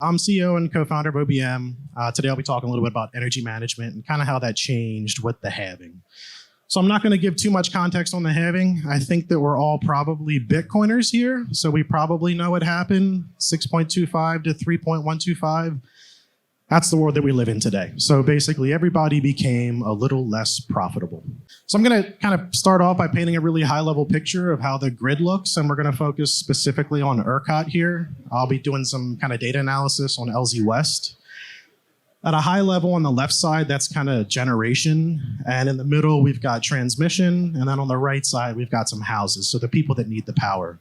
I'm CEO and co-founder of OBM. Today I'll be talking a little bit about energy management and kind of how that changed with the halving. So I'm not going to give too much context on the halving. I think that we're all probably Bitcoiners here, so we probably know what happened, 6.25 to 3.125. That's the world that we live in today. So basically everybody became a little less profitable. So I'm going to kind of start off by painting a really high level picture of how the grid looks, and we're going to focus specifically on ERCOT here. I'll be doing some kind of data analysis on LZ West. At a high level on the left side, that's kind of generation, and in the middle we've got transmission, and then on the right side we've got some houses, so the people that need the power.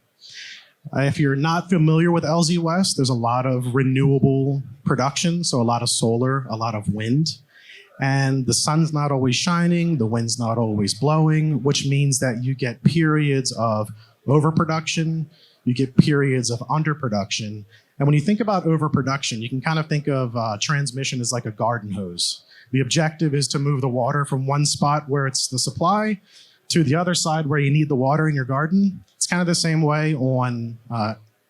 If you're not familiar with LZ West, there's a lot of renewable production, so a lot of solar, a lot of wind. And the sun's not always shining, the wind's not always blowing, which means that you get periods of overproduction, you get periods of underproduction. And when you think about overproduction, you can kind of think of transmission as like a garden hose. The objective is to move the water from one spot where it's the supply to the other side where you need the water in your garden. It's kind of the same way on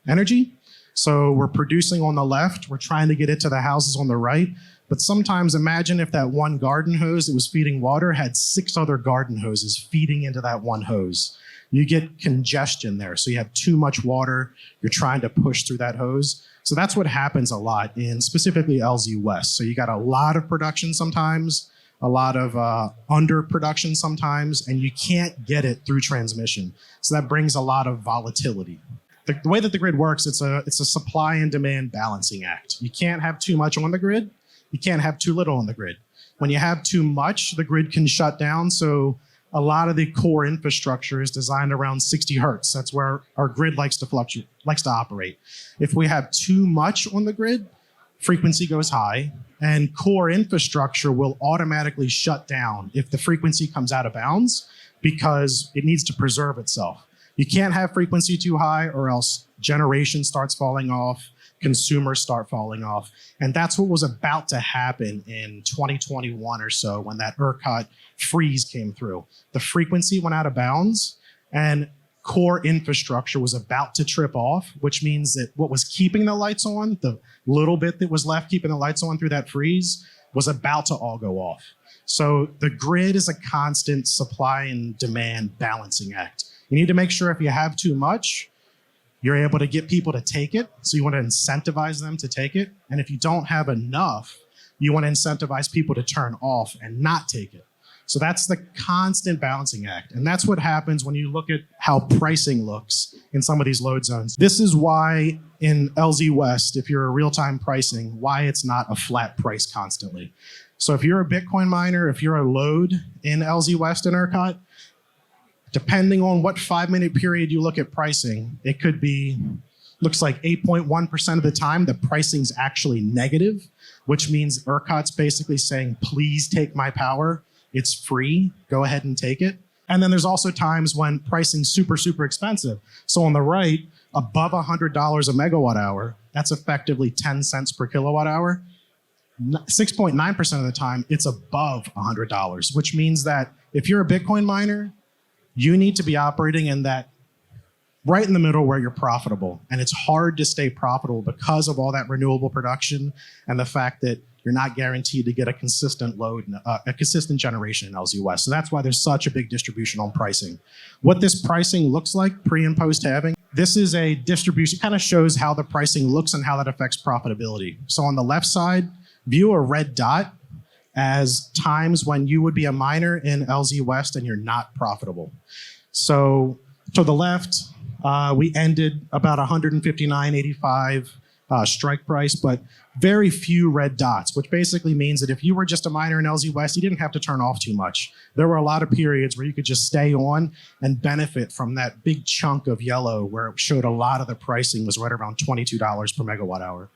energy. So we're producing on the left, we're trying to get it to the houses on the right. But sometimes imagine if that one garden hose that was feeding water had 6 other garden hoses feeding into that one hose. You get congestion there. So you have too much water, you're trying to push through that hose. So that's what happens a lot in specifically LZ West. So you got a lot of production sometimes, a lot of underproduction sometimes, and you can't get it through transmission. So that brings a lot of volatility. The way that the grid works, it's a supply and demand balancing act. You can't have too much on the grid. You can't have too little on the grid. When you have too much, the grid can shut down. So a lot of the core infrastructure is designed around 60 hertz. That's where our grid likes to operate. If we have too much on the grid, frequency goes high, and core infrastructure will automatically shut down if the frequency comes out of bounds because it needs to preserve itself. You can't have frequency too high or else generation starts falling off, consumers start falling off. And that's what was about to happen in 2021 or so when that ERCOT freeze came through. The frequency went out of bounds and core infrastructure was about to trip off, which means that what was keeping the lights on, the little bit that was left keeping the lights on through that freeze, was about to all go off. So the grid is a constant supply and demand balancing act. You need to make sure if you have too much, you're able to get people to take it. So you want to incentivize them to take it. And if you don't have enough, you want to incentivize people to turn off and not take it. So that's the constant balancing act. And that's what happens when you look at how pricing looks in some of these load zones. This is why in LZ West, if you're a real-time pricing, why it's not a flat price constantly. So if you're a Bitcoin miner, if you're a load in LZ West and ERCOT, depending on what 5-minute period you look at pricing, it could be, looks like 8.1% of the time, the pricing's actually negative, which means ERCOT's basically saying, please take my power. It's free, go ahead and take it. And then there's also times when pricing's super, super expensive. So on the right, above $100 a megawatt hour, that's effectively 10 cents per kilowatt hour. 6.9% of the time, it's above $100, which means that if you're a Bitcoin miner, you need to be operating in that right in the middle where you're profitable. And it's hard to stay profitable because of all that renewable production and the fact that you're not guaranteed to get a consistent load, a consistent generation in LZ West. So that's why there's such a big distribution on pricing. What this pricing looks like pre and post halving, this is a distribution, kind of shows how the pricing looks and how that affects profitability. So on the left side, view a red dot as times when you would be a miner in LZ West and you're not profitable. So to the left, we ended about 159.85 strike price, but very few red dots, which basically means that if you were just a miner in LZ West, you didn't have to turn off too much. There were a lot of periods where you could just stay on and benefit from that big chunk of yellow where it showed a lot of the pricing was right around $22 per megawatt hour.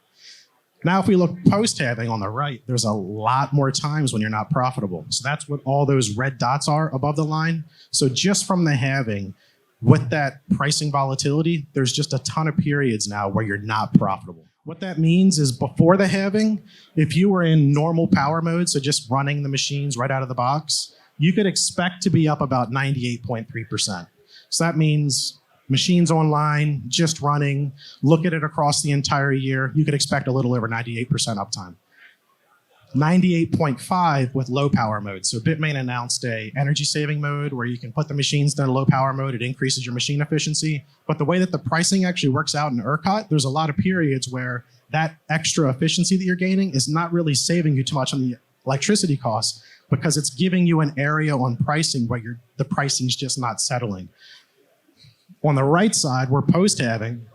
Now, if we look post-halving on the right, there's a lot more times when you're not profitable. So that's what all those red dots are above the line. So just from the halving, with that pricing volatility, there's just a ton of periods now where you're not profitable. What that means is before the halving, if you were in normal power mode, so just running the machines right out of the box, you could expect to be up about 98.3%. So that means Machines online, just running, look at it across the entire year, you could expect a little over 98% uptime. 98.5 with low power mode. So Bitmain announced a energy saving mode where you can put the machines in low power mode. It increases your machine efficiency. But the way that the pricing actually works out in ERCOT, there's a lot of periods where that extra efficiency that you're gaining is not really saving you too much on the electricity costs because it's giving you an area on pricing where the pricing's just not settling. On the right side, we're post-halving.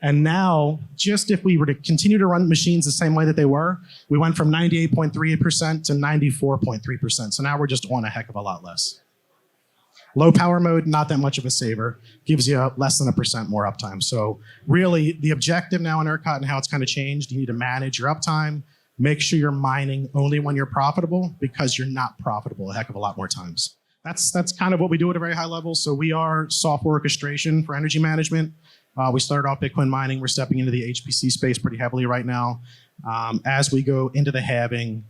And now, just if we were to continue to run machines the same way that they were, we went from 98.38% to 94.3%. So now we're just on a heck of a lot less. Low power mode, not that much of a saver, gives you less than 1% more uptime. So really, the objective now in ERCOT and how it's kind of changed, you need to manage your uptime, make sure you're mining only when you're profitable because you're not profitable a heck of a lot more times. That's kind of what we do at a very high level. So we are software orchestration for energy management. We started off Bitcoin mining. We're stepping into the HPC space pretty heavily right now. As we go into the halving,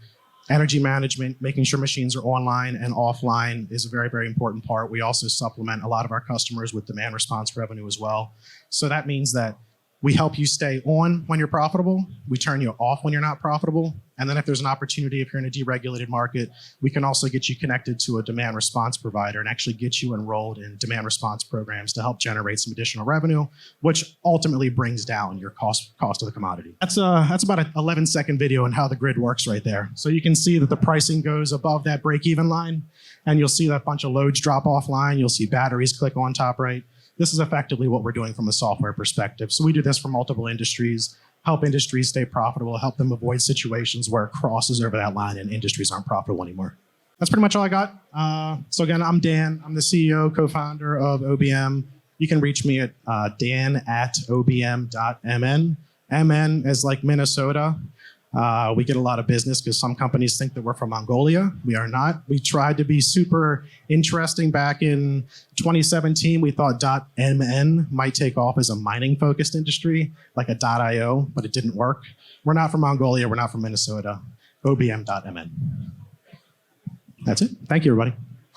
energy management, making sure machines are online and offline is a very, very important part. We also supplement a lot of our customers with demand response revenue as well. So that means that we help you stay on when you're profitable. We turn you off when you're not profitable. And then if there's an opportunity, if you're in a deregulated market, we can also get you connected to a demand response provider and actually get you enrolled in demand response programs to help generate some additional revenue, which ultimately brings down your cost of the commodity. That's about an 11-second video on how the grid works right there. So you can see that the pricing goes above that break-even line, and you'll see that bunch of loads drop offline. You'll see batteries click on top right. This is effectively what we're doing from a software perspective. So we do this for multiple industries, help industries stay profitable, help them avoid situations where it crosses over that line and industries aren't profitable anymore. That's pretty much all I got. So again, I'm Dan. I'm the CEO, co-founder of OBM. You can reach me at dan@obm.mn. MN is like Minnesota. We get a lot of business because some companies think that we're from Mongolia. We are not. We tried to be super interesting back in 2017. We thought .mn might take off as a mining-focused industry, like a .io, but it didn't work. We're not from Mongolia. We're not from Minnesota. OBM.mn. That's it. Thank you, everybody.